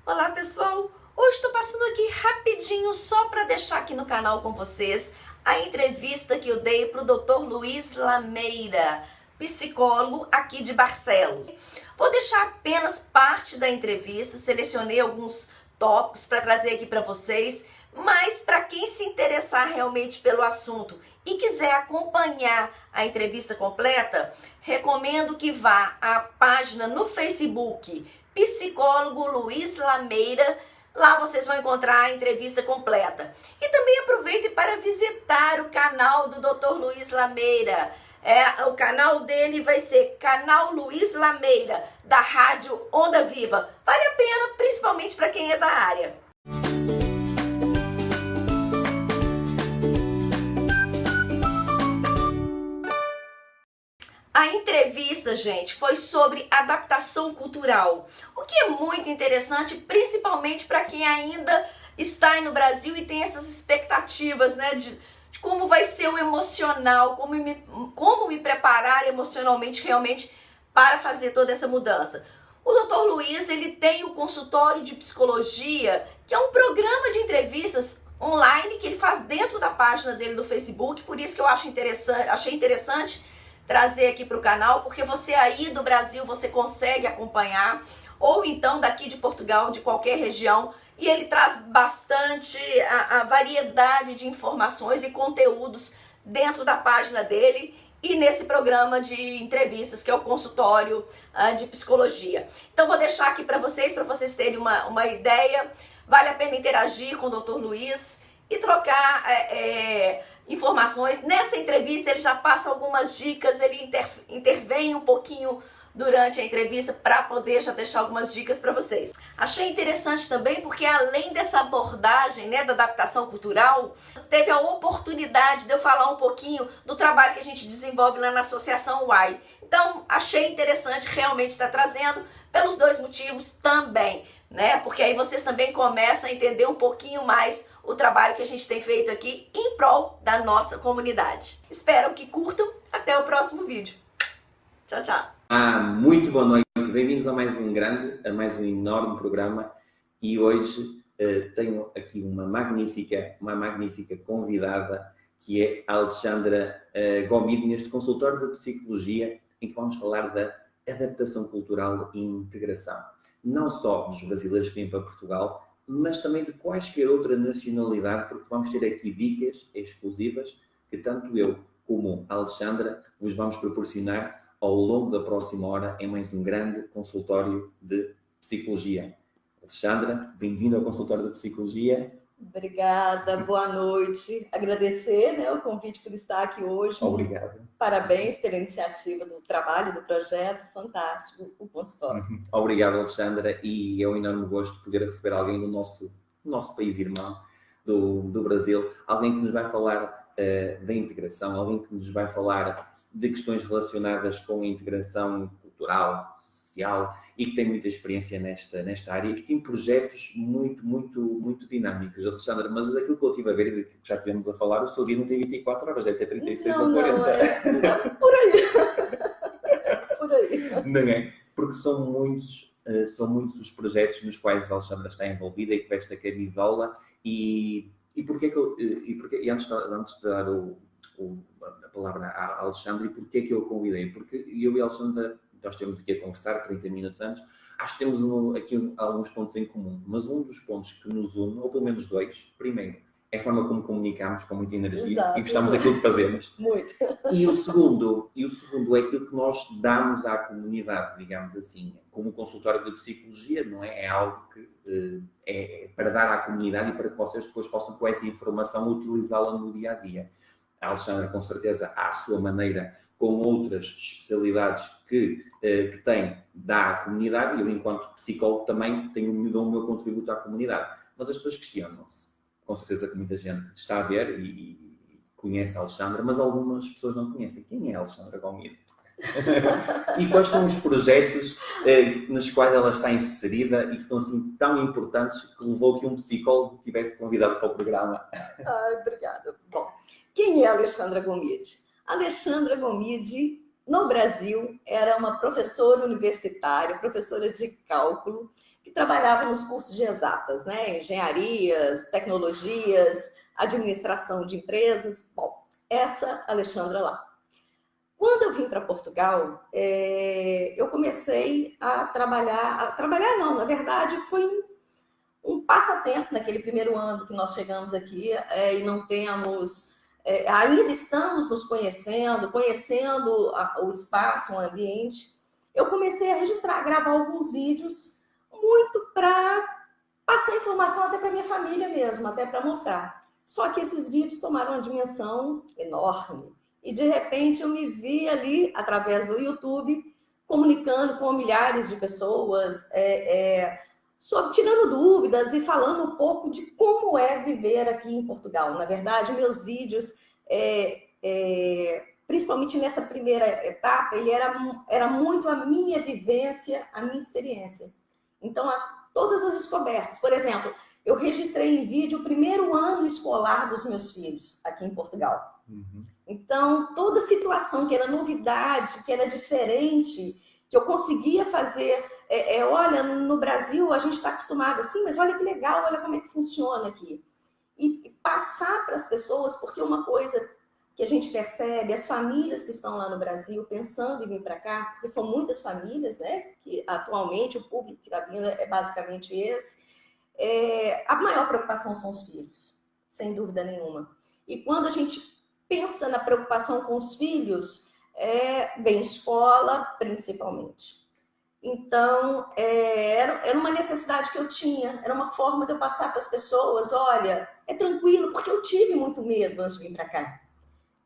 Olá pessoal, hoje estou passando aqui rapidinho só para deixar aqui no canal com vocês a entrevista que eu dei para o Dr. Luiz Lameira, psicólogo aqui de Barcelos. Vou deixar apenas parte da entrevista, selecionei alguns tópicos para trazer aqui para vocês, mas para quem se interessar realmente pelo assunto e quiser acompanhar a entrevista completa, recomendo que vá à página no Facebook Psicólogo Luiz Lameira. Lá vocês vão encontrar a entrevista completa. E também aproveite para visitar o canal do Dr. Luiz Lameira. O canal dele vai ser Canal Luiz Lameira, da Rádio Onda Viva. Vale a pena, principalmente para quem é da área. A entrevista, gente, foi sobre adaptação cultural, o que é muito interessante, principalmente para quem ainda está aí no Brasil e tem essas expectativas, né, de como vai ser o emocional, como me preparar emocionalmente realmente para fazer toda essa mudança. O Dr. Luiz, ele tem o consultório de psicologia, que é um programa de entrevistas online que ele faz dentro da página dele do Facebook, por isso que eu achei interessante trazer aqui para o canal, porque você aí do Brasil, você consegue acompanhar, ou então daqui de Portugal, de qualquer região, e ele traz bastante a variedade de informações e conteúdos dentro da página dele e nesse programa de entrevistas, que é o consultório de psicologia. Então vou deixar aqui para vocês terem uma ideia. Vale a pena interagir com o Dr. Luiz e trocar informações. Nessa entrevista ele já passa algumas dicas, ele intervém um pouquinho durante a entrevista para poder já deixar algumas dicas para vocês. Achei interessante também porque além dessa abordagem, né, da adaptação cultural, teve a oportunidade de eu falar um pouquinho do trabalho que a gente desenvolve lá na Associação UAI. Então achei interessante realmente estar trazendo pelos dois motivos também, né? Porque aí vocês também começam a entender um pouquinho mais o trabalho que a gente tem feito aqui em prol da nossa comunidade. Espero que curtam. Até o próximo vídeo. Tchau, tchau. Muito boa noite. Bem-vindos a mais um enorme programa. E hoje tenho aqui uma magnífica convidada, que é a Alexandra Gomide, neste consultório de psicologia, em que vamos falar da adaptação cultural e integração. Não só dos brasileiros que vêm para Portugal, mas também de quaisquer outra nacionalidade, porque vamos ter aqui dicas exclusivas que tanto eu como a Alexandra vos vamos proporcionar ao longo da próxima hora em mais um grande consultório de psicologia. Alexandra, bem-vinda ao consultório de psicologia. Obrigada, boa noite. Agradecer, né, o convite por estar aqui hoje. Obrigado. Parabéns pela iniciativa do trabalho, do projeto, fantástico o consultório. Obrigado, Alexandra, e é um enorme gosto poder receber alguém do nosso país irmão, do Brasil, alguém que nos vai falar da integração, alguém que nos vai falar de questões relacionadas com a integração cultural, social, e que tem muita experiência nesta área e que tem projetos muito dinâmicos. Alexandra, mas daquilo que eu estive a ver e que já tivemos a falar, o seu dia não tem 24 horas, deve ter 36 ou 40. Não, por aí. Por aí. Não é? Porque são muitos os projetos nos quais a Alexandra está envolvida e que veste a camisola. E antes de dar a palavra à Alexandra, e porquê que eu a convidei? Porque eu e a Alexandra, nós estamos aqui a conversar 30 minutos antes, acho que temos aqui alguns pontos em comum, mas um dos pontos que nos une, ou pelo menos dois, primeiro, é a forma como comunicamos com muita energia. Exato, e gostamos daquilo que fazemos. Muito. E o segundo é aquilo que nós damos à comunidade, digamos assim, como consultório de psicologia, não é? É algo que é para dar à comunidade e para que vocês depois possam, com essa informação, utilizá-la no dia a dia. A Alexandra, com certeza, à sua maneira, com outras especialidades que tem, dá à comunidade, e eu, enquanto psicólogo, também dou o meu contributo à comunidade. Mas as pessoas questionam-se. Com certeza que muita gente está a ver e conhece a Alexandra, mas algumas pessoas não conhecem. Quem é a Alexandra Gomide? E quais são os projetos nos quais ela está inserida e que são assim tão importantes que levou que um psicólogo tivesse convidado para o programa? Obrigada. Bom, quem é a Alexandra Gomide? A Alexandra Gomide, no Brasil, era uma professora universitária, professora de cálculo, que trabalhava nos cursos de exatas, né? Engenharias, tecnologias, administração de empresas. Bom, essa Alexandra lá. Quando eu vim para Portugal, eu comecei a trabalhar não, na verdade foi um passatempo naquele primeiro ano que nós chegamos aqui e não temos, ainda estamos nos conhecendo o espaço, o ambiente. Eu comecei a registrar, a gravar alguns vídeos, muito para passar informação até para minha família mesmo, até para mostrar. Só que esses vídeos tomaram uma dimensão enorme. E de repente eu me vi ali, através do YouTube, comunicando com milhares de pessoas, tirando dúvidas e falando um pouco de como é viver aqui em Portugal. Na verdade, meus vídeos, principalmente nessa primeira etapa, ele era muito a minha vivência, a minha experiência. Então, todas as descobertas. Por exemplo, eu registrei em vídeo o primeiro ano escolar dos meus filhos aqui em Portugal. Uhum. Então, toda situação que era novidade, que era diferente, que eu conseguia fazer... olha, no Brasil a gente está acostumado assim, mas olha que legal, olha como é que funciona aqui. E passar para as pessoas, porque uma coisa que a gente percebe, as famílias que estão lá no Brasil pensando em vir para cá, porque são muitas famílias, né? Que atualmente o público que está vindo é basicamente esse. A maior preocupação são os filhos, sem dúvida nenhuma. E quando a gente pensa na preocupação com os filhos, vem escola, principalmente. Então, era uma necessidade que eu tinha, era uma forma de eu passar para as pessoas, olha, é tranquilo, porque eu tive muito medo antes de vir para cá.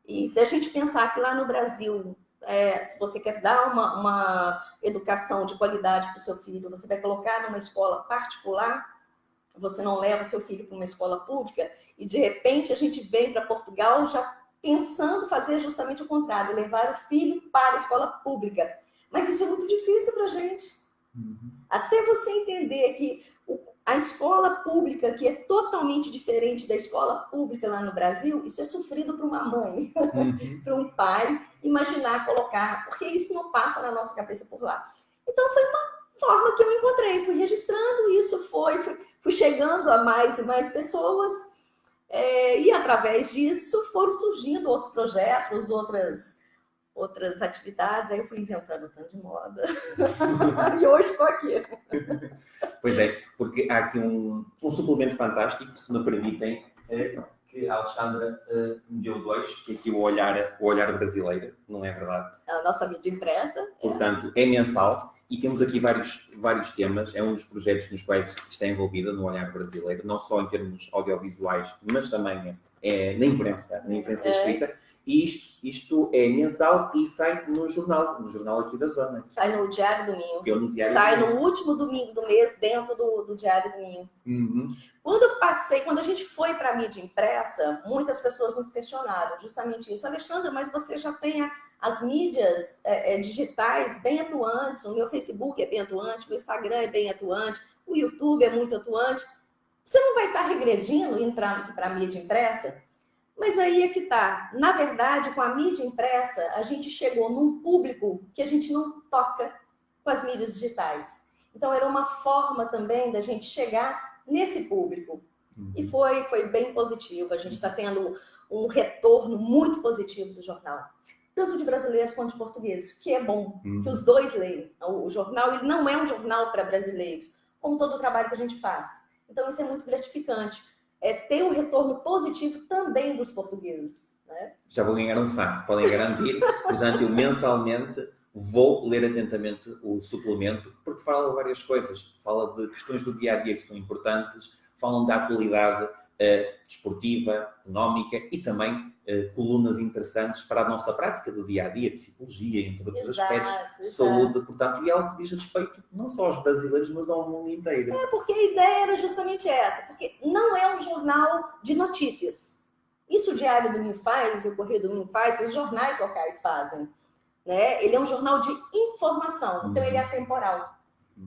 E se a gente pensar que lá no Brasil, se você quer dar uma educação de qualidade para o seu filho, você vai colocar numa escola particular, você não leva seu filho para uma escola pública, e de repente a gente vem para Portugal já pensando fazer justamente o contrário, levar o filho para a escola pública. Mas isso é muito difícil para a gente. Uhum. Até você entender que a escola pública, que é totalmente diferente da escola pública lá no Brasil, isso é sofrido para uma mãe, para um pai, imaginar, colocar, porque isso não passa na nossa cabeça por lá. Então foi uma forma que eu encontrei, fui registrando isso, fui chegando a mais e mais pessoas, e através disso foram surgindo outros projetos, outras atividades, aí eu fui inventando tanto de moda. E hoje estou aqui. Pois é, porque há aqui um suplemento fantástico, se me permitem, que a Alexandra me deu dois, que é aqui o olhar brasileiro, não é verdade? A nossa mídia impressa. Portanto, é mensal e temos aqui vários temas. É um dos projetos nos quais está envolvida no Olhar Brasileiro, não só em termos audiovisuais, mas também na imprensa escrita. E isto é mensal e sai no jornal aqui da zona. Sai no Diário do Minho. Que é no Diário sai do Minho. No último domingo do mês, dentro do Diário do Minho. Uhum. Quando a gente foi para a mídia impressa, muitas pessoas nos questionaram justamente isso. Alexandra, mas você já tem as mídias digitais bem atuantes, o meu Facebook é bem atuante, o meu Instagram é bem atuante, o YouTube é muito atuante. Você não vai estar regredindo indo para a mídia impressa? Mas aí é que tá. Na verdade, com a mídia impressa, a gente chegou num público que a gente não toca com as mídias digitais. Então, era uma forma também da gente chegar nesse público. Uhum. E foi bem positivo. A gente está tendo um retorno muito positivo do jornal. Tanto de brasileiros quanto de portugueses, que é bom, que os dois leem. O jornal ele não é um jornal para brasileiros, como todo o trabalho que a gente faz. Então, isso é muito gratificante. Ter um retorno positivo também dos portugueses. Né? Já vou ganhar um fã, podem garantir. Portanto, eu mensalmente vou ler atentamente o suplemento, porque fala de várias coisas. Fala de questões do dia-a-dia que são importantes, falam da atualidade desportiva, económica e também colunas interessantes para a nossa prática do dia-a-dia, psicologia, entre outros aspectos, saúde, portanto, e é algo que diz respeito não só aos brasileiros, mas ao mundo inteiro. Porque a ideia era justamente essa, porque não é um jornal de notícias. Isso o Diário do Minho faz, o Correio do Minho faz, os jornais locais fazem. Né? Ele é um jornal de informação, então ele é atemporal.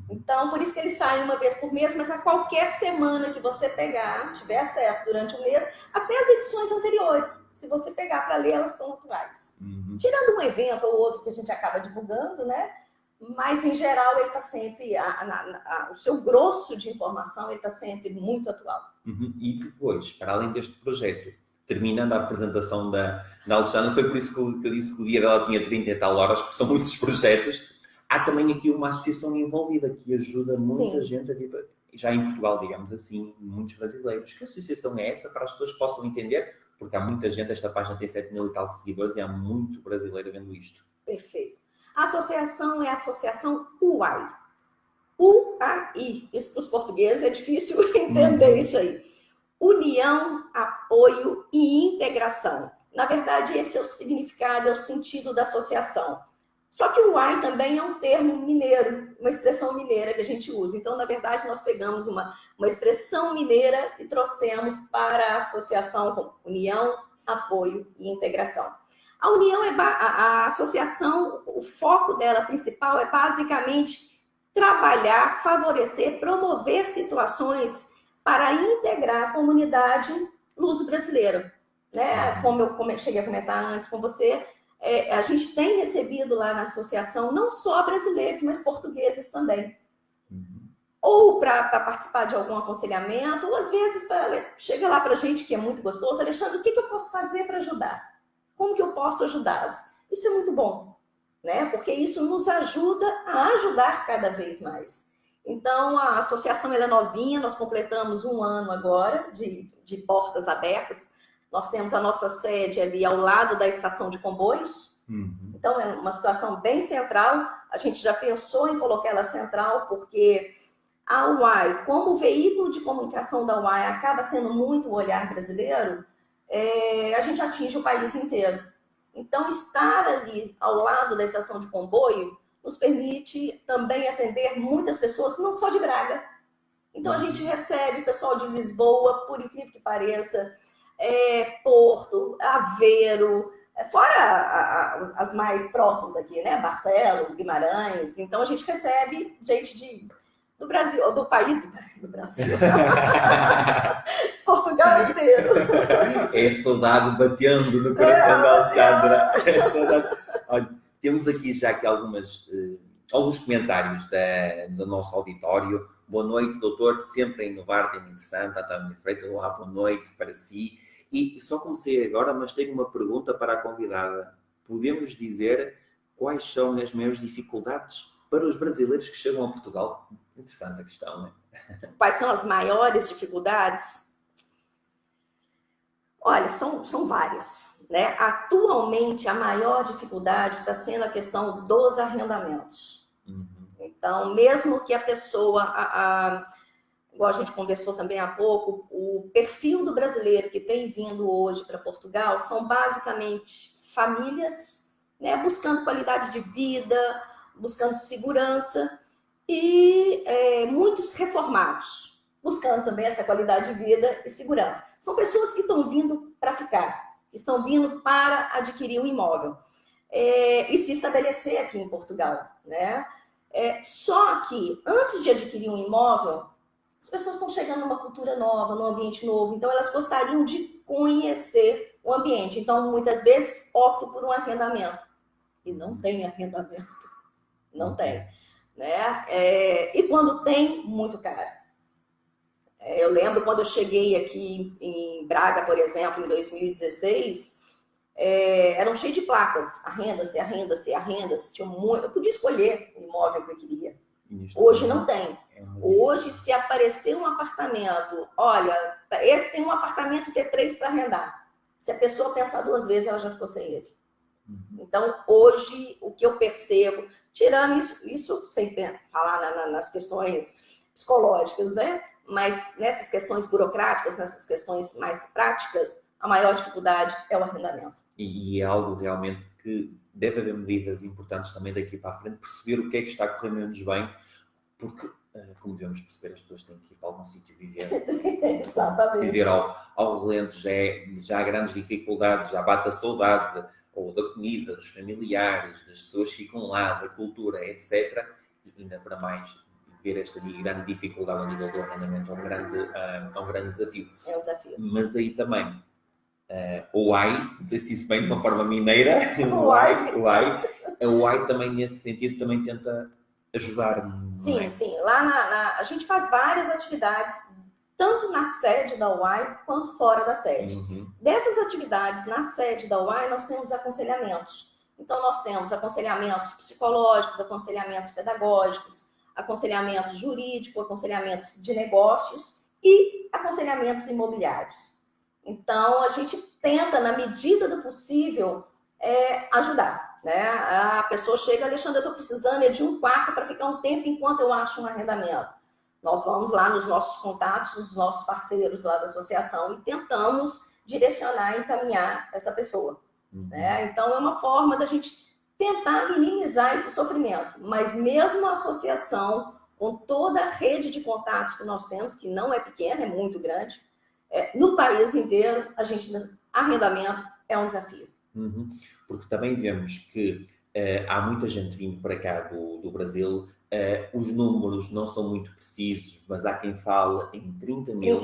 Então, por isso que ele sai uma vez por mês, mas a qualquer semana que você pegar, tiver acesso durante o mês, até as edições anteriores, se você pegar para ler, elas estão atuais. Tirando um evento ou outro que a gente acaba divulgando, né? mas em geral ele está sempre, o seu grosso de informação ele está sempre muito atual. E depois, para além deste projeto, terminando a apresentação da Alexandra, foi por isso que eu disse que o dia dela tinha 30 e tal horas, porque são muitos projetos. Há também aqui uma associação envolvida que ajuda muita gente a viver, já em Portugal, digamos assim, muitos brasileiros. Que associação é essa para as pessoas possam entender? Porque há muita gente, esta página tem 7 mil e tal seguidores e há muito brasileiro vendo isto. Perfeito. A associação é a Associação UAI. UAI. Isso para os portugueses é difícil entender isso aí. União, Apoio e Integração. Na verdade, esse é o significado, é o sentido da associação. Só que o UAI também é um termo mineiro, uma expressão mineira que a gente usa. Então, na verdade, nós pegamos uma expressão mineira e trouxemos para a associação como União, Apoio e Integração. A União, a associação, o foco dela principal é basicamente trabalhar, favorecer, promover situações para integrar a comunidade luso-brasileira. Né? Como eu cheguei a comentar antes com você, a gente tem recebido lá na associação não só brasileiros, mas portugueses também. Ou para participar de algum aconselhamento, ou às vezes chega lá para a gente, que é muito gostoso, Alexandre, o que eu posso fazer para ajudar? Como que eu posso ajudá-los? Isso é muito bom, né? Porque isso nos ajuda a ajudar cada vez mais. Então, a associação ela é novinha, nós completamos 1 ano agora de portas abertas. Nós temos a nossa sede ali ao lado da estação de comboios. Então, é uma situação bem central. A gente já pensou em colocar ela central, porque a UAI, como o veículo de comunicação da UAI acaba sendo muito o olhar brasileiro, a gente atinge o país inteiro. Então, estar ali ao lado da estação de comboio nos permite também atender muitas pessoas, não só de Braga. Então, a gente recebe pessoal de Lisboa, por incrível que pareça, Porto, Aveiro, fora as mais próximas aqui, né? Barcelos, Guimarães. Então, a gente recebe gente do Brasil, do país do Brasil. Portugal inteiro. É saudade batendo no coração da Alexandra. É saudade. Olha, temos aqui já aqui alguns comentários do nosso auditório. Boa noite, doutor. Sempre a inovar, tem interessante. António Freitas, olá, boa noite para si. E só comecei agora, mas tenho uma pergunta para a convidada. Podemos dizer quais são as maiores dificuldades para os brasileiros que chegam a Portugal? Interessante a questão, não é? Quais são as maiores dificuldades? Olha, são várias, né? Atualmente, a maior dificuldade está sendo a questão dos arrendamentos. Então, mesmo que a pessoa, igual a gente conversou também há pouco, o perfil do brasileiro que tem vindo hoje para Portugal são basicamente famílias, né, buscando qualidade de vida, buscando segurança e muitos reformados, buscando também essa qualidade de vida e segurança. São pessoas que estão vindo para ficar, que estão vindo para adquirir um imóvel e se estabelecer aqui em Portugal, né? Só que, antes de adquirir um imóvel, as pessoas estão chegando numa cultura nova, num ambiente novo, então elas gostariam de conhecer o ambiente. Então, muitas vezes, optam por um arrendamento. E não tem arrendamento. Não tem. Né? E quando tem, muito caro. Eu lembro quando eu cheguei aqui em Braga, por exemplo, em 2016, eram cheios de placas. Arrenda-se, arrenda-se, arrenda-se. Eu podia escolher o imóvel que eu queria. Hoje não tem. Hoje, se aparecer um apartamento, olha, esse tem um apartamento T3 para arrendar. Se a pessoa pensar 2 vezes, ela já ficou sem ele. Então, hoje, o que eu percebo, tirando isso sem falar nas questões psicológicas, né? Mas nessas questões burocráticas, nessas questões mais práticas, a maior dificuldade é o arrendamento. E é algo realmente que deve haver medidas importantes também daqui para a frente, perceber o que é que está a correr menos bem, porque, como devemos perceber, as pessoas têm que ir para algum sítio viver. Exatamente. Viver ao relento já há grandes dificuldades, já bate a saudade, ou da comida, dos familiares, das pessoas que ficam lá, da cultura, etc. E ainda para mais, ver esta grande dificuldade ao nível do arrendamento é um grande desafio. É um desafio. Mas aí também, OAI, não sei se isso vem de uma forma mineira, a OAI também nesse sentido também tenta ajudar. Sim, sim. Lá a gente faz várias atividades, tanto na sede da UAI quanto fora da sede. Dessas atividades na sede da UAI, nós temos aconselhamentos. Então, nós temos aconselhamentos psicológicos, aconselhamentos pedagógicos, aconselhamentos jurídicos, aconselhamentos de negócios e aconselhamentos imobiliários. Então, a gente tenta, na medida do possível, ajudar, né? A pessoa chega, Alexandre, eu estou precisando de um quarto para ficar um tempo enquanto eu acho um arrendamento. Nós vamos lá nos nossos contatos, nos nossos parceiros lá da associação e tentamos direcionar e encaminhar essa pessoa. Né? Então, é uma forma da gente tentar minimizar esse sofrimento. Mas mesmo a associação, com toda a rede de contatos que nós temos, que não é pequena, é muito grande, no país inteiro, arrendamento é um desafio. Porque também vemos que há muita gente vindo para cá do Brasil, os números não são muito precisos, mas há quem fale em 30 mil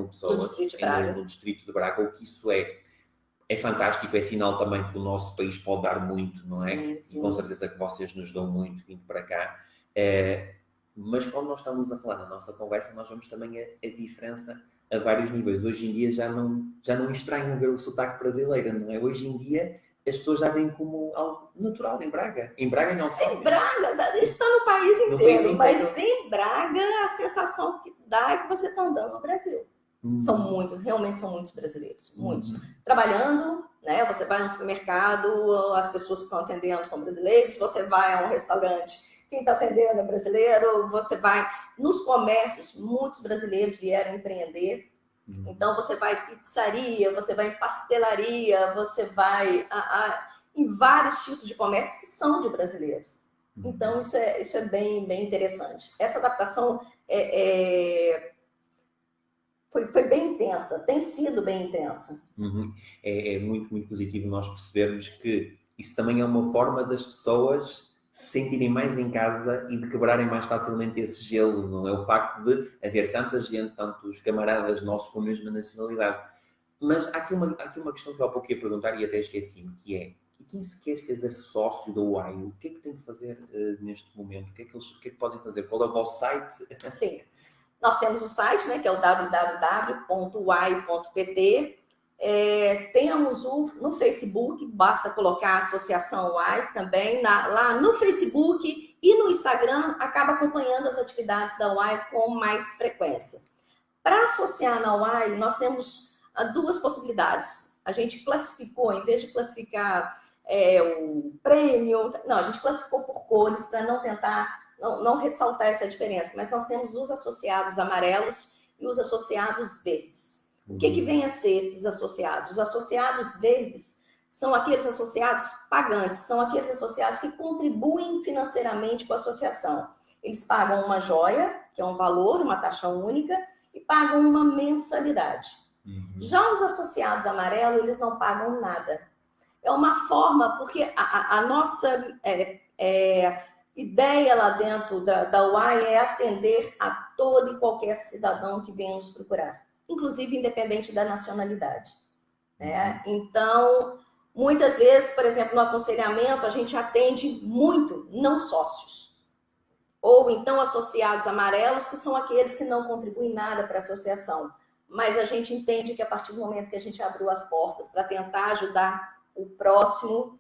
pessoas no Distrito de Braga, o que isso é fantástico, é sinal também que o nosso país pode dar muito, não é? Sim. E com certeza que vocês nos dão muito vindo para cá. Mas quando nós estamos a falar na nossa conversa, nós vemos também a diferença a vários níveis. Hoje em dia já não estranham ver o sotaque brasileiro, não é? Hoje em dia as pessoas já veem como algo natural em Braga. Em Braga não só. Em Braga, isso está no país inteiro, mas em Braga a sensação que dá é que você está andando no Brasil. Realmente são muitos brasileiros, muitos. Trabalhando, né? Você vai no supermercado, as pessoas que estão atendendo são brasileiros, você vai a um restaurante, quem está atendendo é brasileiro, você vai nos comércios, muitos brasileiros vieram empreender. Então, você vai em pizzaria, você vai em pastelaria, você vai em vários tipos de comércio que são de brasileiros. Então, isso é bem, bem interessante. Essa adaptação foi bem intensa, tem sido bem intensa. É muito, muito positivo nós percebermos que isso também é uma forma das pessoas se sentirem mais em casa e de quebrarem mais facilmente esse gelo, não é? O facto de haver tanta gente, tantos camaradas nossos com a mesma nacionalidade. Mas há aqui uma questão que eu há pouco ia perguntar e até esqueci-me, que é: e quem se quer fazer sócio da UAI, o que é que tem que fazer neste momento? O que é que podem fazer? Qual é o vosso site? Sim, nós temos o site, né, que é o www.uai.pt. Temos no Facebook, basta colocar a Associação UAI também, lá no Facebook e no Instagram, acaba acompanhando as atividades da UAI com mais frequência. Para associar na UAI, nós temos duas possibilidades. A gente classificou, em vez de classificar o prêmio, a gente classificou por cores para não ressaltar essa diferença, mas nós temos os associados amarelos e os associados verdes. O que vem a ser esses associados? Os associados verdes são aqueles associados pagantes, são aqueles associados que contribuem financeiramente com a associação. Eles pagam uma joia, que é um valor, uma taxa única, e pagam uma mensalidade. Já os associados amarelos, eles não pagam nada. É uma forma, porque a nossa ideia lá dentro da UAI é atender a todo e qualquer cidadão que venha nos procurar, inclusive independente da nacionalidade. Né? Então, muitas vezes, por exemplo, no aconselhamento, a gente atende muito não sócios. Ou então associados amarelos, que são aqueles que não contribuem nada para a associação. Mas a gente entende que a partir do momento que a gente abriu as portas para tentar ajudar o próximo,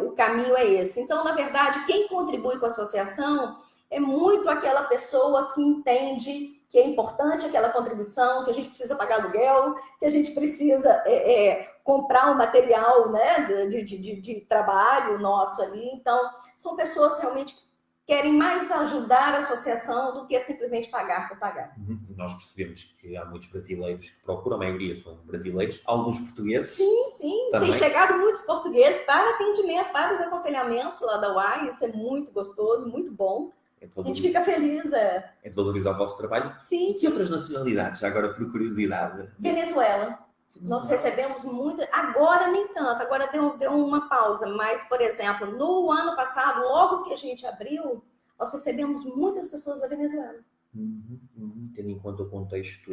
o caminho é esse. Então, na verdade, quem contribui com a associação é muito aquela pessoa que entende que é importante aquela contribuição, que a gente precisa pagar aluguel, que a gente precisa comprar um material, né, de trabalho nosso ali. Então, são pessoas realmente que querem mais ajudar a associação do que simplesmente pagar por pagar. Nós percebemos que há muitos brasileiros que procuram, a maioria são brasileiros, alguns portugueses. Sim. Também. Tem chegado muitos portugueses para atendimento, para os aconselhamentos lá da UAI. Isso é muito gostoso, muito bom. A gente fica feliz. É de valorizar o vosso trabalho. Sim. E que outras nacionalidades, agora por curiosidade? Venezuela. Nós recebemos muito, agora nem tanto, agora deu uma pausa, mas, por exemplo, no ano passado, logo que a gente abriu, nós recebemos muitas pessoas da Venezuela. tendo em conta o contexto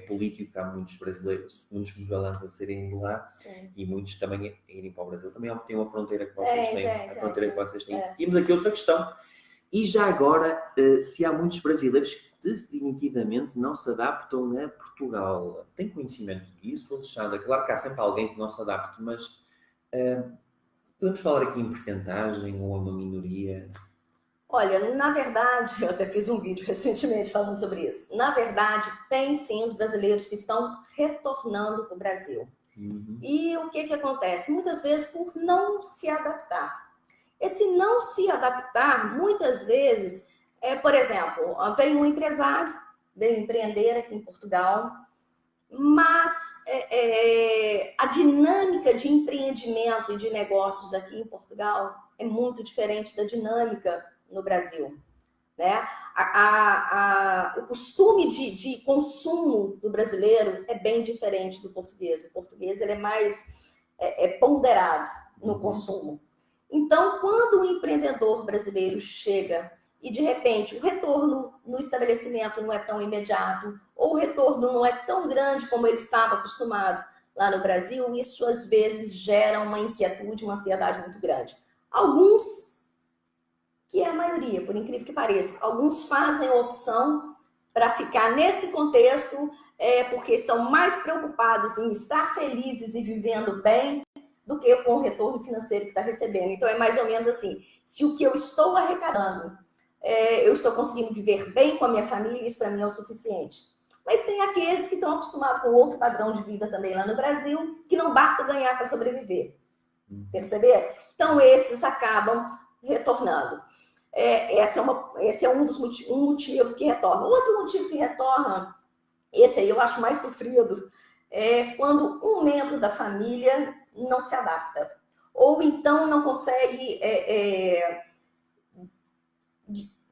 político, há muitos brasileiros, muitos venezuelanos a saírem de lá. Sim. E muitos também a irem para o Brasil. Também tem uma fronteira que vocês têm. A fronteira que vocês têm. Temos aqui outra questão. E já agora, se há muitos brasileiros que definitivamente não se adaptam a Portugal. Tem conhecimento disso, Alexandra? Claro que há sempre alguém que não se adapte, mas podemos falar aqui em percentagem ou uma minoria? Olha, na verdade, eu até fiz um vídeo recentemente falando sobre isso. Na verdade, tem sim os brasileiros que estão retornando para o Brasil. Uhum. E o que acontece? Muitas vezes por não se adaptar. Esse não se adaptar, muitas vezes, por exemplo, vem um empresário, veio empreender aqui em Portugal, mas a dinâmica de empreendimento e de negócios aqui em Portugal é muito diferente da dinâmica no Brasil, né? O costume de consumo do brasileiro é bem diferente do português. O português ele é mais ponderado no consumo. Então, quando o empreendedor brasileiro chega e, de repente, o retorno no estabelecimento não é tão imediato, ou o retorno não é tão grande como ele estava acostumado lá no Brasil, isso, às vezes, gera uma inquietude, uma ansiedade muito grande. Alguns, que é a maioria, por incrível que pareça, alguns fazem a opção para ficar nesse contexto porque estão mais preocupados em estar felizes e vivendo bem do que com o retorno financeiro que está recebendo. Então, é mais ou menos assim, se o que eu estou arrecadando, eu estou conseguindo viver bem com a minha família, isso para mim é o suficiente. Mas tem aqueles que estão acostumados com outro padrão de vida também lá no Brasil, que não basta ganhar para sobreviver. Perceber? Então, esses acabam retornando. Esse é um motivo que retorna. Outro motivo que retorna, esse aí eu acho mais sofrido, é quando um membro da família não se adapta, ou então não consegue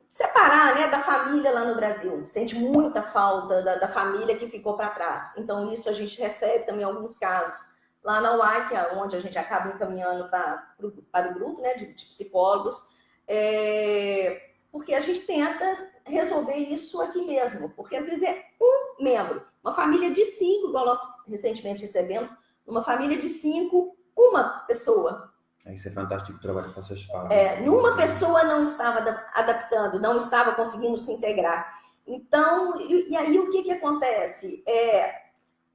separar, né, da família lá no Brasil, sente muita falta da família que ficou para trás. Então isso a gente recebe também alguns casos lá na UAI, que é onde a gente acaba encaminhando para o grupo, né, de psicólogos, porque a gente tenta resolver isso aqui mesmo, porque às vezes é um membro, uma família de 5, igual nós recentemente recebemos, uma família de 5, uma pessoa. Isso é fantástico o trabalho que vocês fazem. Uma pessoa não estava adaptando, não estava conseguindo se integrar. Então, e aí o que acontece?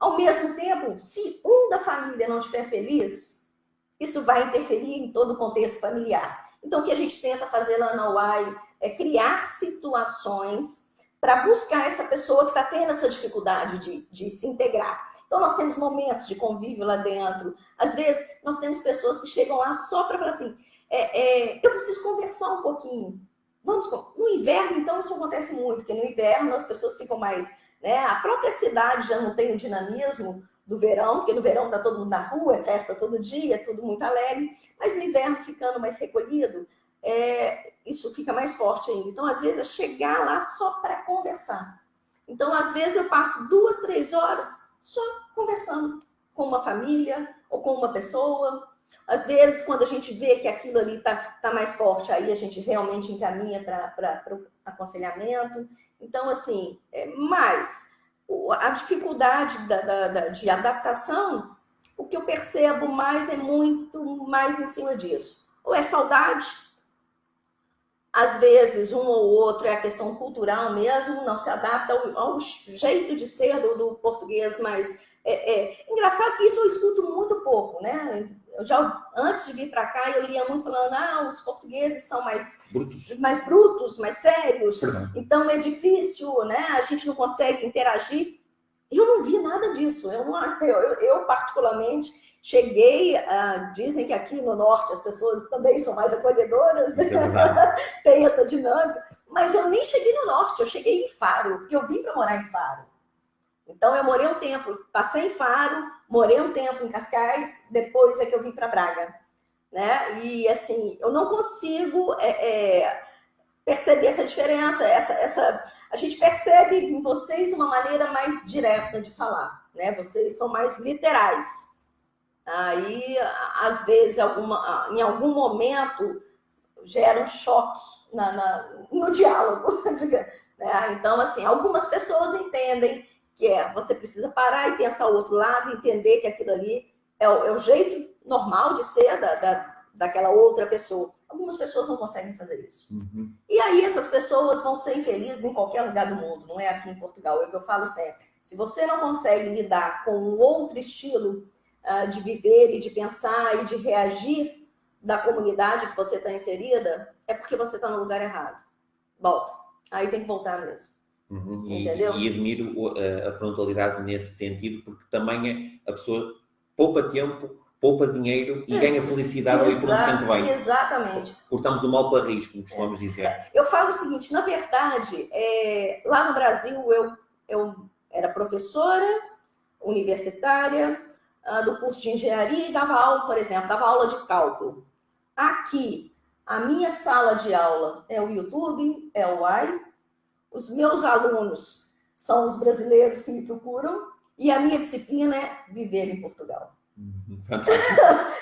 Ao mesmo tempo, se um da família não estiver feliz, isso vai interferir em todo o contexto familiar. Então, o que a gente tenta fazer lá na UAI é criar situações para buscar essa pessoa que está tendo essa dificuldade de se integrar. Então, nós temos momentos de convívio lá dentro. Às vezes, nós temos pessoas que chegam lá só para falar assim, eu preciso conversar um pouquinho. No inverno, então, isso acontece muito, porque no inverno as pessoas ficam mais... né? A própria cidade já não tem o dinamismo do verão, porque no verão está todo mundo na rua, é festa todo dia, tudo muito alegre, mas no inverno, ficando mais recolhido, isso fica mais forte ainda. Então, às vezes, é chegar lá só para conversar. Então, às vezes, eu passo 2, 3 horas só conversando com uma família ou com uma pessoa. Às vezes, quando a gente vê que aquilo ali tá mais forte, aí a gente realmente encaminha para o aconselhamento. Então, assim, mas a dificuldade de adaptação, o que eu percebo mais é muito mais em cima disso. Ou é saudade, às vezes um ou outro é a questão cultural mesmo, não se adapta ao jeito de ser do português, mas engraçado que isso eu escuto muito pouco, né? Eu já, antes de vir para cá, eu lia muito falando, os portugueses são mais brutos, mais sérios, então é difícil, né? A gente não consegue interagir. Eu não vi nada disso. Eu particularmente, cheguei, dizem que aqui no norte as pessoas também são mais acolhedoras, né? Tem essa dinâmica, mas eu nem cheguei no norte, eu cheguei em Faro, porque eu vim para morar em Faro. Então, eu morei um tempo, passei em Faro, morei um tempo em Cascais, depois é que eu vim para Braga, né? E, assim, eu não consigo perceber essa diferença. A gente percebe em vocês uma maneira mais direta de falar, né? Vocês são mais literais. Aí, às vezes, em algum momento, gera um choque no diálogo, né? Então, assim, algumas pessoas entendem que você precisa parar e pensar o outro lado, entender que aquilo ali é o jeito normal de ser daquela outra pessoa. Algumas pessoas não conseguem fazer isso. Uhum. E aí essas pessoas vão ser infelizes em qualquer lugar do mundo, não é aqui em Portugal, é o que eu falo sempre. Se você não consegue lidar com um outro estilo de viver e de pensar e de reagir da comunidade que você está inserida, é porque você está no lugar errado. Volta. Aí tem que voltar mesmo. Uhum. Entendeu? E admiro a frontalidade nesse sentido, porque também a pessoa poupa tempo, poupa dinheiro e ganha felicidade ali por onde se sente bem. Exatamente. Cortamos o mal para risco, como costumamos dizer. Eu falo o seguinte, na verdade, lá no Brasil eu era professora universitária do curso de engenharia e dava aula, por exemplo, dava aula de cálculo. Aqui, a minha sala de aula é o YouTube, é o AI, os meus alunos são os brasileiros que me procuram e a minha disciplina é viver em Portugal.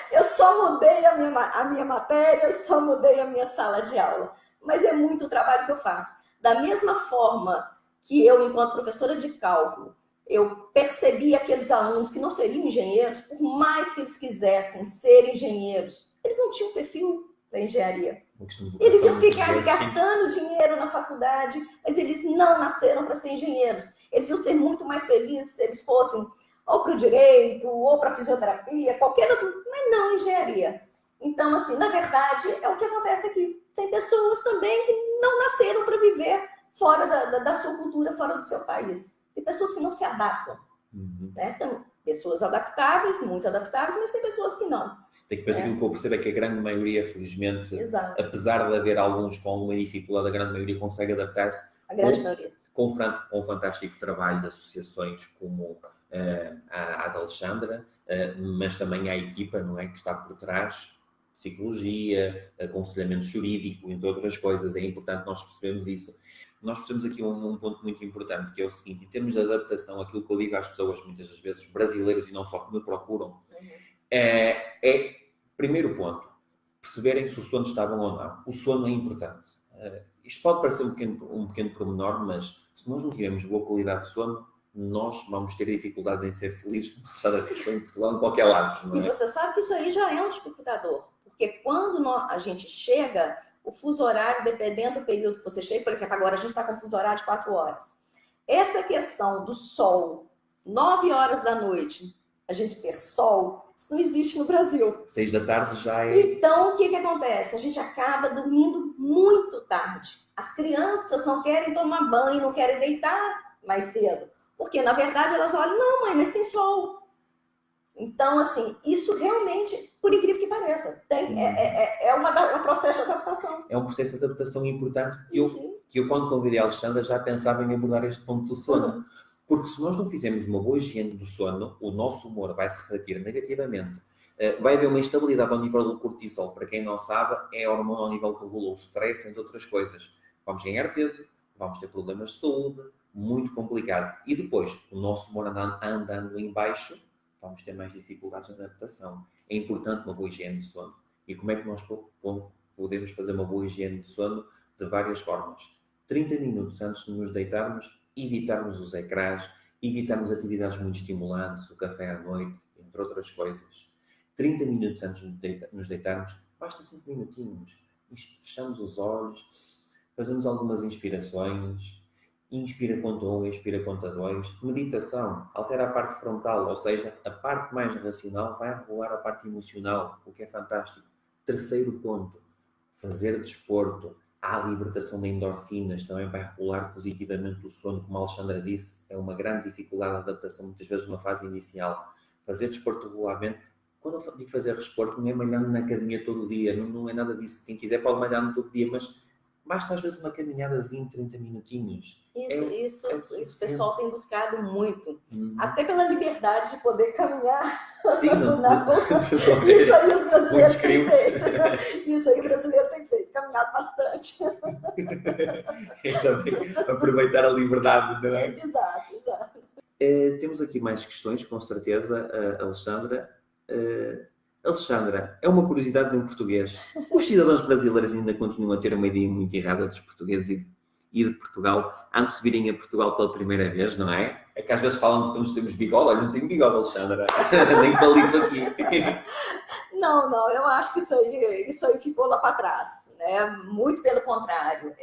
Eu só mudei a minha matéria, só mudei a minha sala de aula, mas é muito o trabalho que eu faço. Da mesma forma que eu, enquanto professora de cálculo, eu percebi aqueles alunos que não seriam engenheiros, por mais que eles quisessem ser engenheiros, eles não tinham perfil para engenharia. Eles iam ficar gastando dinheiro na faculdade, mas eles não nasceram para ser engenheiros. Eles iam ser muito mais felizes se eles fossem ou para o direito, ou para a fisioterapia, qualquer outro, mas não engenharia. Então, assim, na verdade, é o que acontece aqui. Tem pessoas também que não nasceram para viver fora da sua cultura, fora do seu país. Tem pessoas que não se adaptam. Né? Tem pessoas adaptáveis, muito adaptáveis, mas tem pessoas que não. Tem que pensar que o que eu percebo é que a grande maioria, felizmente, Exato. apesar de haver alguns com alguma dificuldade, a grande maioria consegue adaptar-se. A grande maioria. Com um fantástico trabalho de associações como a da Alexandra, mas também a equipa, não é, que está por trás, psicologia, aconselhamento jurídico, entre outras coisas. É importante nós percebermos isso. Nós percebemos aqui um ponto muito importante, que é o seguinte, em termos de adaptação, aquilo que eu digo às pessoas, muitas das vezes, brasileiros e não só, que me procuram, primeiro ponto, perceberem se o sono está bom ou não. O sono é importante. Isto pode parecer um pequeno pormenor, mas se nós não tivermos boa qualidade de sono, nós vamos ter dificuldades em ser felizes, seja em Portugal, em qualquer lado. Não é? E você sabe que isso aí já é um dificultador, porque quando a gente chega, o fuso horário, dependendo do período que você chega, por exemplo, agora a gente está com fuso horário de 4 horas. Essa questão do sol, 9 horas da noite, a gente ter sol, isso não existe no Brasil. 6 da tarde já é... Então, o que acontece? A gente acaba dormindo muito tarde. As crianças não querem tomar banho, não querem deitar mais cedo. Porque, na verdade, elas olham, não, mãe, mas tem sol. Então, assim, isso realmente, por incrível que pareça, um processo de adaptação. É um processo de adaptação importante que eu quando convidei a Alexandra, já pensava em abordar este ponto do sono. Porque se nós não fizermos uma boa higiene do sono, o nosso humor vai se refletir negativamente. Vai haver uma instabilidade ao nível do cortisol. Para quem não sabe, é a hormona ao nível que regula o stress, entre outras coisas. Vamos ganhar peso, vamos ter problemas de saúde, muito complicado. E depois, o nosso humor andando em baixo, vamos ter mais dificuldades na adaptação. É importante uma boa higiene de sono. E como é que nós podemos fazer uma boa higiene de sono? De várias formas. 30 minutos antes de nos deitarmos, evitarmos os ecrãs, evitarmos atividades muito estimulantes, o café à noite, entre outras coisas. 30 minutos antes de nos deitarmos, basta 5 minutinhos. Fechamos os olhos, fazemos algumas inspirações, inspira conta 1, expira conta 2. Meditação, altera a parte frontal, ou seja, a parte mais racional vai regular a parte emocional, o que é fantástico. Terceiro ponto, fazer desporto. Há a libertação de endorfinas, também vai regular positivamente o sono, como a Alexandra disse, é uma grande dificuldade de adaptação, muitas vezes numa fase inicial. Fazer desporto regularmente, quando eu digo fazer desporto, não é malhar na academia todo dia, não é nada disso. Quem quiser pode malhar todo dia, mas basta às vezes uma caminhada de 20, 30 minutinhos. Isso o pessoal tem buscado muito. Até pela liberdade de poder caminhar. Sim, Isso aí os brasileiros têm feito. Isso aí o brasileiro tem feito, caminhado bastante. É também aproveitar a liberdade, não é? Exato. Temos aqui mais questões, com certeza, Alexandra. Alexandra, é uma curiosidade de um português. Os cidadãos brasileiros ainda continuam a ter uma ideia muito errada dos portugueses e de Portugal, antes de virem a Portugal pela primeira vez, não é? É que às vezes falam que temos bigode. Olha, não tenho bigode, Alexandra. Nem palito aqui. Não, eu acho que isso aí ficou lá para trás, né? Muito pelo contrário.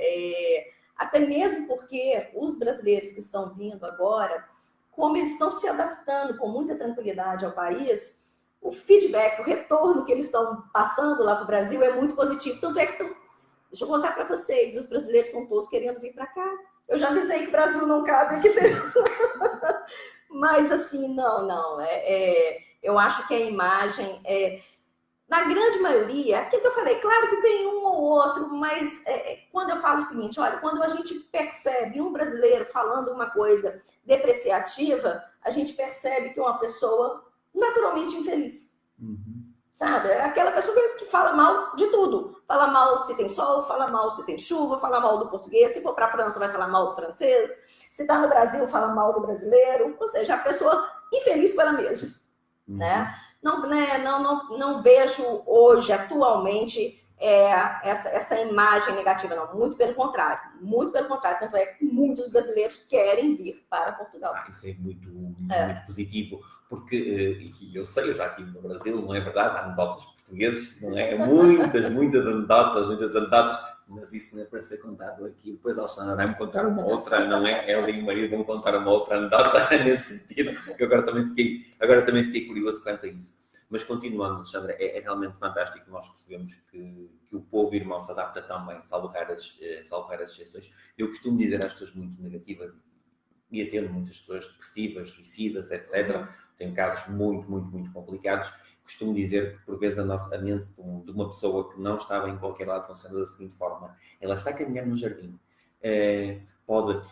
Até mesmo porque os brasileiros que estão vindo agora, como eles estão se adaptando com muita tranquilidade ao país, o feedback, o retorno que eles estão passando lá para o Brasil é muito positivo. Tanto é que deixa eu contar para vocês, os brasileiros estão todos querendo vir para cá. Eu já avisei que o Brasil não cabe aqui dentro. Mas assim, não. Eu acho que a imagem na grande maioria, aquilo que eu falei, claro que tem um ou outro, mas quando eu falo o seguinte, olha, quando a gente percebe um brasileiro falando uma coisa depreciativa, a gente percebe que é uma pessoa naturalmente infeliz. Sabe? É aquela pessoa que fala mal de tudo. Fala mal se tem sol, fala mal se tem chuva, fala mal do português. Se for para a França, vai falar mal do francês. Se está no Brasil, fala mal do brasileiro. Ou seja, a pessoa infeliz com ela mesma. Né? Não vejo hoje, atualmente, essa imagem negativa, não. Muito pelo contrário. Tanto é que muitos brasileiros querem vir para Portugal. Isso é muito positivo, porque eu sei, eu já estive no Brasil, não é verdade? Há anedotas portugueses, não é? Muitas anedotas, mas isso não é para ser contado aqui. Depois a Alexandra vai-me contar uma outra, não é? Ela e o marido vão contar uma outra anedota nesse sentido, que agora também fiquei curioso quanto a isso. Mas continuando, Alexandra, é realmente fantástico nós percebemos que o povo irmão se adapta tão bem, salvo raras exceções. Eu costumo dizer às pessoas muito negativas, e atendo muitas pessoas depressivas, suicidas, etc. Tenho casos muito complicados. Costumo dizer que, por vezes, a mente de uma pessoa que não estava em qualquer lado funciona da seguinte forma. Ela está a caminhar no jardim. Pode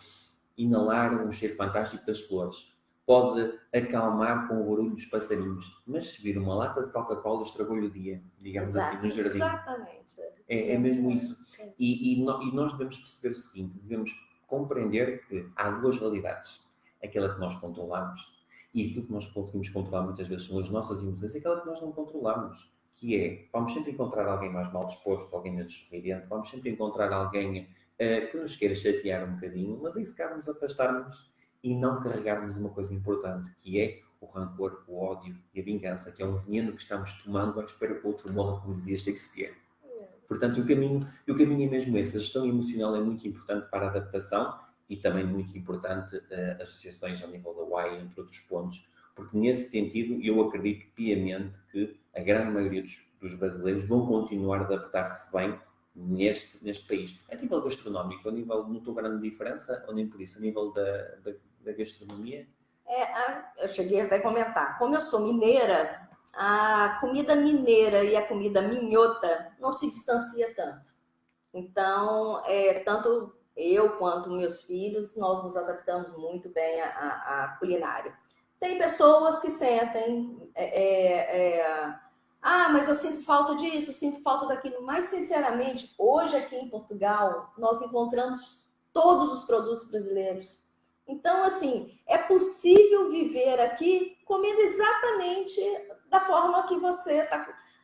inalar um cheiro fantástico das flores. Pode acalmar com o barulho dos passarinhos. Mas se vir uma lata de Coca-Cola, estragou-lhe o dia, digamos assim, no jardim. Exatamente. É mesmo isso. E nós devemos perceber o seguinte, devemos compreender que há duas realidades. Aquela que nós controlamos e aquilo que nós conseguimos controlar muitas vezes são as nossas emoções, e aquela que nós não controlamos, que é, vamos sempre encontrar alguém mais mal disposto, alguém menos sorridente, vamos sempre encontrar alguém que nos queira chatear um bocadinho, mas aí se cabe nos afastarmos e não carregarmos uma coisa importante, que é o rancor, o ódio e a vingança, que é um veneno que estamos tomando à espera que o outro morra, como dizia Shakespeare. Portanto, o caminho é mesmo esse. A gestão emocional é muito importante para a adaptação e também muito importante associações ao nível da UAI, entre outros pontos, porque nesse sentido eu acredito piamente que a grande maioria dos brasileiros vão continuar a adaptar-se bem neste país. A nível gastronómico, notou grande diferença, ou nem por isso, a nível da gastronomia? Eu cheguei até a comentar. Como eu sou mineira, a comida mineira e a comida minhota não se distancia tanto. Então, tanto eu quanto meus filhos, nós nos adaptamos muito bem à culinária. Tem pessoas que sentem... mas eu sinto falta disso, eu sinto falta daquilo. Mas, sinceramente, hoje aqui em Portugal, nós encontramos todos os produtos brasileiros. Então, assim, é possível viver aqui comendo exatamente da forma que você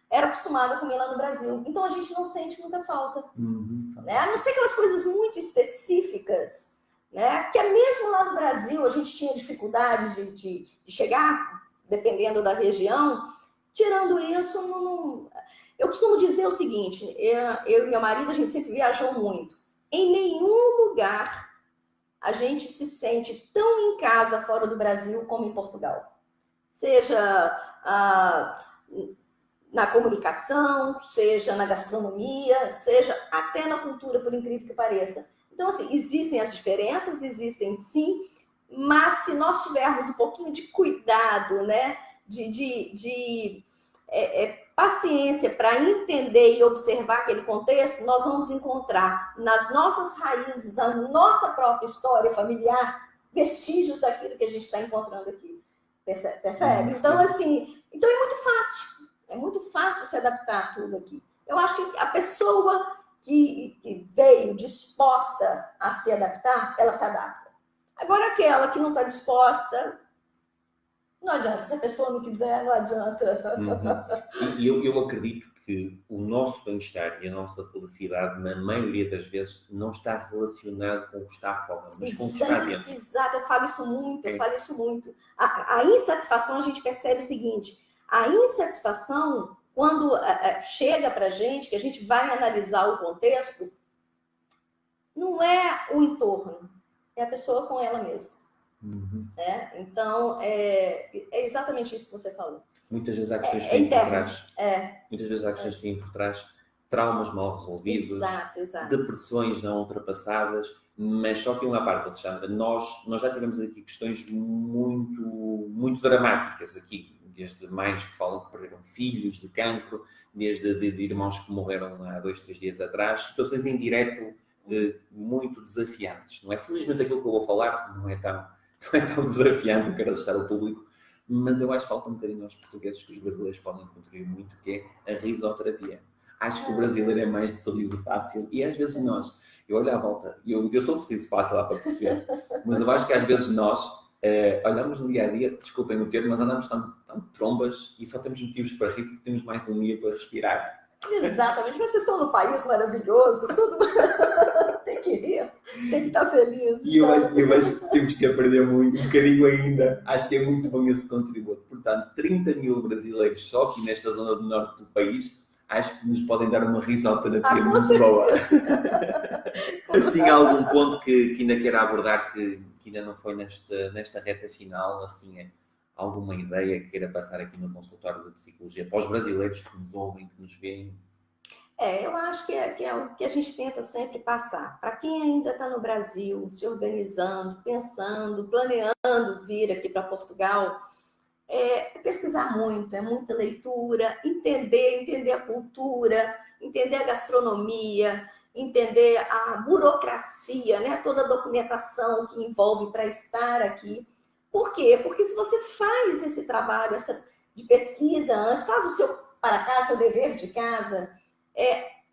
era acostumado a comer lá no Brasil. Então, a gente não sente muita falta. Né? A não ser aquelas coisas muito específicas, né? Que mesmo lá no Brasil a gente tinha dificuldade de chegar, dependendo da região. Tirando isso, eu costumo dizer o seguinte, eu e meu marido, a gente sempre viajou muito. Em nenhum lugar a gente se sente tão em casa fora do Brasil como em Portugal. Seja na comunicação, seja na gastronomia, seja até na cultura, por incrível que pareça. Então, assim, existem as diferenças, existem sim, mas se nós tivermos um pouquinho de cuidado, né, de paciência para entender e observar aquele contexto, nós vamos encontrar nas nossas raízes, na nossa própria história familiar, vestígios daquilo que a gente está encontrando aqui. Percebe? Então, assim, é muito fácil se adaptar a tudo aqui. Eu acho que a pessoa que veio disposta a se adaptar, ela se adapta. Agora, aquela que não está disposta, não adianta. Se a pessoa não quiser, não adianta. E eu acredito que o nosso bem-estar e a nossa felicidade, na maioria das vezes, não está relacionado com o que está fora, mas com o que está dentro. Exato, eu falo isso muito. A insatisfação, a gente percebe o seguinte, a insatisfação, quando chega pra gente, que a gente vai analisar o contexto, não é o entorno, é a pessoa com ela mesma. Né? Então, é exatamente isso que você falou. Muitas vezes há questões que têm por trás. Muitas vezes há questões que têm por trás traumas mal resolvidos, exato. depressões não ultrapassadas, mas só que uma parte, Alexandra, nós já tivemos aqui questões muito dramáticas aqui, desde mães que falam que perderam filhos de cancro, desde de irmãos que morreram há 2, 3 dias atrás, situações em direto muito desafiantes, não é? Felizmente aquilo que eu vou falar não é tão desafiante, quero deixar ao público, mas eu acho que falta um bocadinho aos portugueses que os brasileiros podem contribuir muito, que é a risoterapia. Acho que o brasileiro é mais de sorriso fácil e às vezes eu olho à volta, eu sou sorriso fácil lá para perceber, mas eu acho que às vezes nós olhamos no dia a dia, desculpem o termo, mas andamos tão trombas e só temos motivos para rir porque temos mais um dia para respirar. Exatamente, vocês estão num país maravilhoso, tudo tem que rir, tem que estar feliz. E eu acho que temos que aprender um bocadinho ainda. Acho que é muito bom esse contributo. Portanto, 30 mil brasileiros só aqui nesta zona do norte do país, acho que nos podem dar uma risoterapia muito boa. Assim, há algum ponto que ainda quero abordar que ainda não foi nesta reta final, assim, alguma ideia que queira passar aqui no consultório de psicologia para os brasileiros que nos ouvem, que nos veem? Eu acho que é o que a gente tenta sempre passar. Para quem ainda está no Brasil, se organizando, pensando, planeando vir aqui para Portugal, pesquisar muito, é muita leitura, entender a cultura, entender a gastronomia, entender a burocracia, né? Toda a documentação que envolve para estar aqui. Por quê? Porque se você faz esse trabalho de pesquisa antes, faz o seu para casa, seu dever de casa,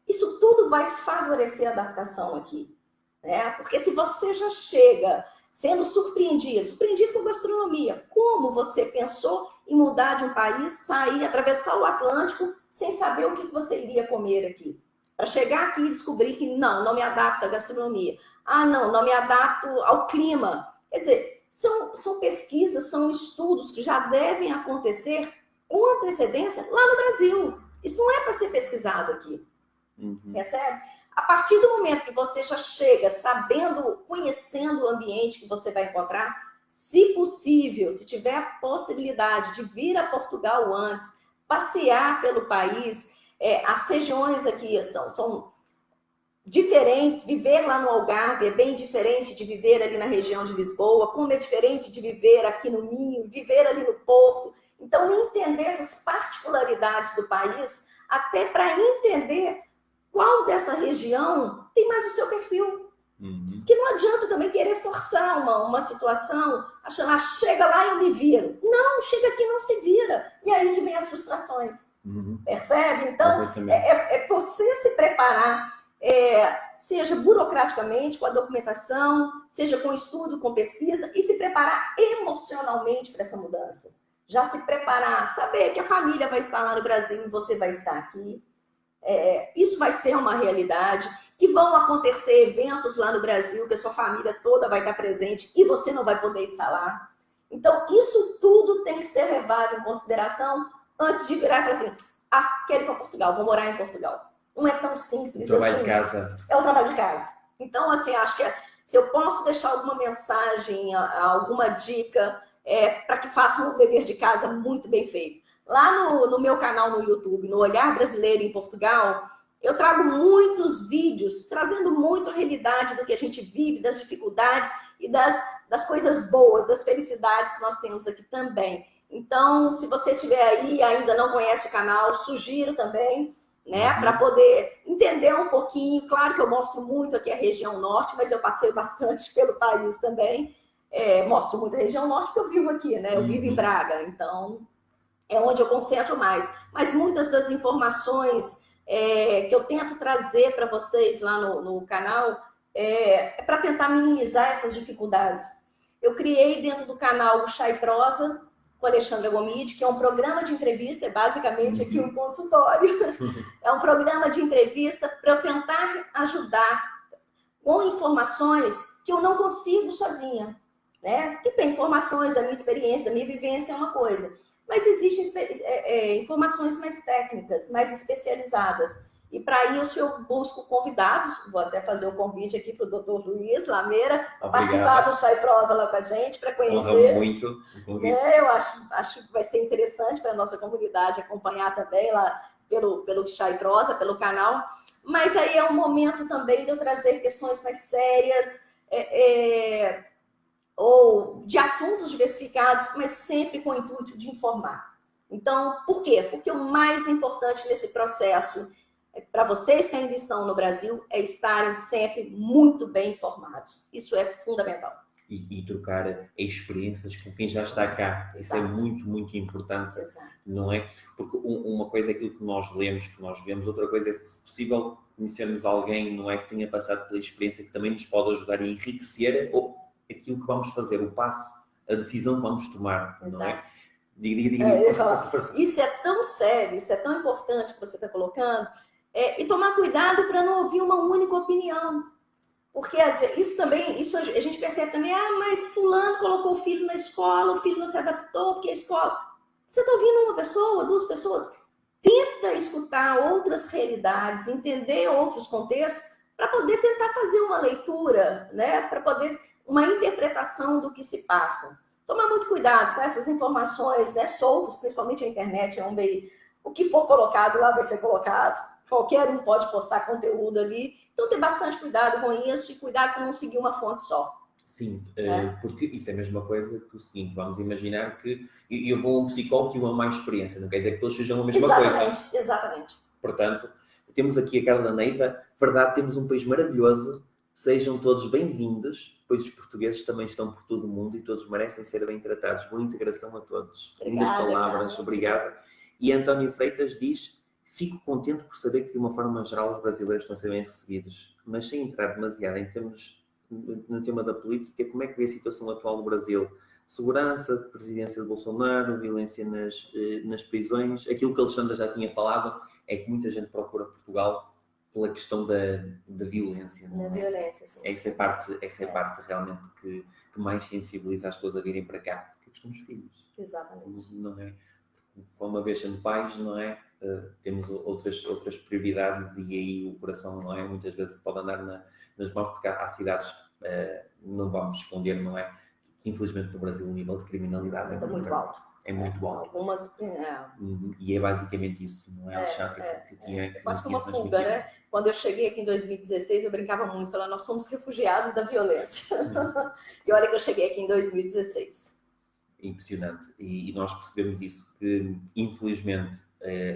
isso tudo vai favorecer a adaptação aqui. Né? Porque se você já chega sendo surpreendido com gastronomia, como você pensou em mudar de um país, sair, atravessar o Atlântico sem saber o que você iria comer aqui? Para chegar aqui e descobrir que não me adapto à gastronomia. Não me adapto ao clima. Quer dizer, são pesquisas, são estudos que já devem acontecer com antecedência lá no Brasil. Isso não é para ser pesquisado aqui. Percebe? A partir do momento que você já chega sabendo, conhecendo o ambiente que você vai encontrar, se possível, se tiver a possibilidade de vir a Portugal antes, passear pelo país, as regiões aqui são diferentes, viver lá no Algarve é bem diferente de viver ali na região de Lisboa, como é diferente de viver aqui no Minho, viver ali no Porto. Então, entender essas particularidades do país, até para entender qual dessa região tem mais o seu perfil. Porque não adianta também querer forçar uma situação, achando, chega lá e eu me viro. Não, chega aqui e não se vira. E aí que vem as frustrações. Percebe? Então, é você se preparar, seja burocraticamente, com a documentação, seja com estudo, com pesquisa, e se preparar emocionalmente para essa mudança. Já se preparar, saber que a família vai estar lá no Brasil e você vai estar aqui. Isso vai ser uma realidade, que vão acontecer eventos lá no Brasil, que a sua família toda vai estar presente e você não vai poder estar lá. Então, isso tudo tem que ser levado em consideração antes de virar e falar assim, quero ir para Portugal, vou morar em Portugal. Não é tão simples. O trabalho de casa. É o trabalho de casa. Então, assim, acho que se eu posso deixar alguma mensagem, alguma dica, para que façam o dever de casa muito bem feito. Lá no meu canal no YouTube, no Olhar Brasileiro em Portugal, eu trago muitos vídeos, trazendo muito a realidade do que a gente vive, das dificuldades e das coisas boas, das felicidades que nós temos aqui também. Então, se você estiver aí e ainda não conhece o canal, sugiro também, né, para poder entender um pouquinho. Claro que eu mostro muito aqui a região norte, mas eu passei bastante pelo país também. Mostro muito a região norte porque eu vivo aqui, né? Eu vivo em Braga, então é onde eu concentro mais. Mas muitas das informações que eu tento trazer para vocês lá no canal é para tentar minimizar essas dificuldades. Eu criei dentro do canal o Chá e Prosa, com a Alexandra Gomide, que é um programa de entrevista, é basicamente aqui um consultório. É um programa de entrevista para eu tentar ajudar com informações que eu não consigo sozinha, né? Que tem informações da minha experiência, da minha vivência, é uma coisa. Mas existem informações mais técnicas, mais especializadas. E para isso eu busco convidados, vou até fazer um convite aqui para o Dr. Luiz Lameira, participar do Chá e Prosa lá com a gente, para conhecer. Honra muito o convite. Eu acho que vai ser interessante para a nossa comunidade acompanhar também lá pelo Chá e Prosa, pelo canal. Mas aí é um momento também de eu trazer questões mais sérias, ou de assuntos diversificados, mas sempre com o intuito de informar. Então, por quê? Porque o mais importante nesse processo, para vocês que ainda estão no Brasil, é estarem sempre muito bem informados. Isso é fundamental. E trocar experiências com quem já está cá. Exato. Isso é muito, muito importante. Exato. Não é? Porque uma coisa é aquilo que nós lemos, que nós vemos, outra coisa é, se possível, conhecermos alguém, não é, que tenha passado pela experiência, que também nos pode ajudar a enriquecer aquilo que vamos fazer, o passo, a decisão que vamos tomar. Exato. Não é? Diga. Força. Isso é tão sério, isso é tão importante que você está colocando, e tomar cuidado para não ouvir uma única opinião. Porque isso a gente percebe também, mas fulano colocou o filho na escola, o filho não se adaptou, porque a escola... Você está ouvindo uma pessoa, duas pessoas? Tenta escutar outras realidades, entender outros contextos, para poder tentar fazer uma leitura, né? Para poder uma interpretação do que se passa. Tomar muito cuidado com essas informações, né, soltas, principalmente a internet, é um meio... O que for colocado lá vai ser colocado. Qualquer um pode postar conteúdo ali. Então, ter bastante cuidado com isso e cuidado com não seguir uma fonte só. Sim, porque isso é a mesma coisa que o seguinte, vamos imaginar que eu vou a um psicólogo que uma mais experiência, não quer dizer que todos sejam a mesma coisa. Exatamente. Portanto, temos aqui a Carla Neiva, verdade, temos um país maravilhoso, sejam todos bem-vindos, pois os portugueses também estão por todo o mundo e todos merecem ser bem tratados. Boa integração a todos. Lindas palavras, obrigada. E António Freitas diz: fico contente por saber que, de uma forma geral, os brasileiros estão a ser bem recebidos, mas sem entrar demasiado em termos no tema da política, como é que vê a situação atual do Brasil? Segurança, presidência de Bolsonaro, violência nas prisões. Aquilo que a Alexandra já tinha falado é que muita gente procura Portugal pela questão da violência. Da violência, sim. Essa é a parte realmente que mais sensibiliza as pessoas a virem para cá, porque a questão dos filhos. Exatamente. Não é? Como uma vez sendo pais, não é? Temos outras prioridades e aí o coração, não é? Muitas vezes pode andar nas mãos, porque há cidades, não vamos esconder, não é? Que infelizmente no Brasil o nível de criminalidade é muito alto. É muito alto. Algumas... E é basicamente isso, não é, Alexandre? Que tinha quase que uma fuga, né? Quando eu cheguei aqui em 2016, eu brincava muito, falando, nós somos refugiados da violência. E olha que eu cheguei aqui em 2016. Impressionante. E nós percebemos isso, que infelizmente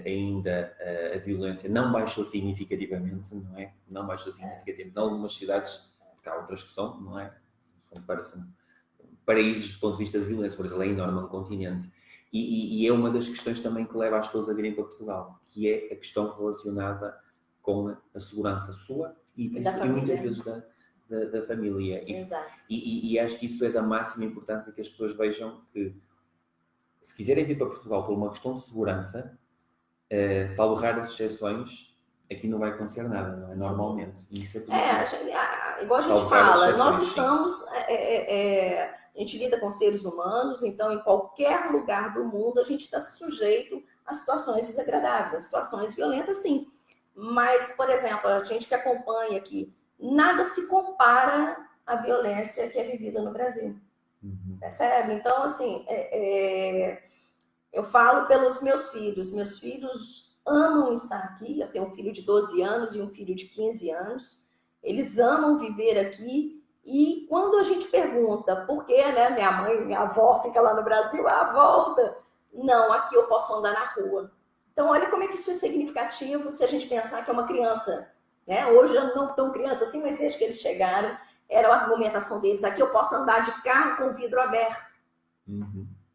ainda a violência não baixou significativamente, não é? Não baixou significativamente. Em algumas cidades, porque há outras que são, não é? São paraísos do ponto de vista de violência. O Brasil é enorme, é um continente. E é uma das questões também que leva as pessoas a virem para Portugal, que é a questão relacionada com a segurança sua e muitas vezes da família. E acho que isso é da máxima importância, que as pessoas vejam que, se quiserem vir para Portugal por uma questão de segurança, salvo raras exceções, aqui não vai acontecer nada, não é? Normalmente. E isso é igual a gente fala, nós estamos... a gente lida com seres humanos, então em qualquer lugar do mundo a gente está sujeito a situações desagradáveis, a situações violentas, sim. Mas, por exemplo, a gente que acompanha aqui, nada se compara à violência que é vivida no Brasil. Percebe? Então, assim, eu falo pelos meus filhos. Meus filhos amam estar aqui. Eu tenho um filho de 12 anos e um filho de 15 anos. Eles amam viver aqui. E quando a gente pergunta por quê, né? Minha mãe, minha avó fica lá no Brasil, volta. Não, aqui eu posso andar na rua. Então, olha como é que isso é significativo se a gente pensar que é uma criança, né? Hoje eu não tão criança assim, mas desde que eles chegaram, era a argumentação deles. Aqui eu posso andar de carro com o vidro aberto.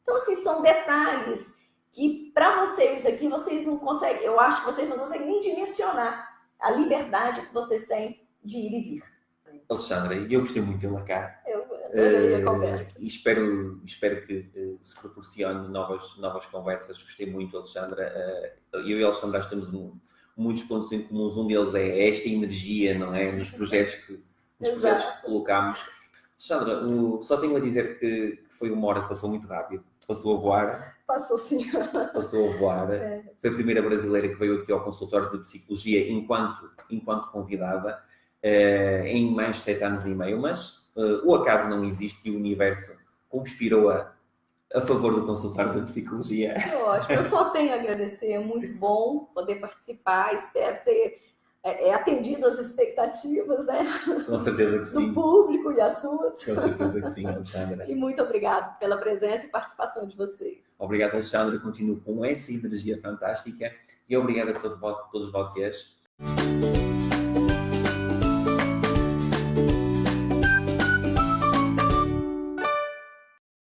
Então, assim, são detalhes que, para vocês aqui, vocês não conseguem, eu acho que vocês não conseguem nem dimensionar a liberdade que vocês têm de ir e vir. Alexandra, eu gostei muito de lá cá. Adorei a conversa. E espero que se proporcione novas conversas. Gostei muito, Alexandra. Eu e a Alexandra temos muitos pontos em comuns. Um deles é esta energia, não é? Nos projetos que colocamos. Alexandra, só tenho a dizer que foi uma hora que passou muito rápido. Passou a voar. Passou sim. Passou a voar. Foi a primeira brasileira que veio aqui ao consultório de psicologia enquanto convidada, em mais de 7 anos e meio, mas o acaso não existe e o universo conspirou a favor do consultório de psicologia. Ótimo, eu só tenho a agradecer, é muito bom poder participar, espero ter atendido as expectativas, né? Com certeza que sim. Do público e as suas. Com certeza que sim, Alexandra. E muito obrigado pela presença e participação de vocês. Obrigado, Alexandra. Continuo com essa energia fantástica e obrigado a todos vocês.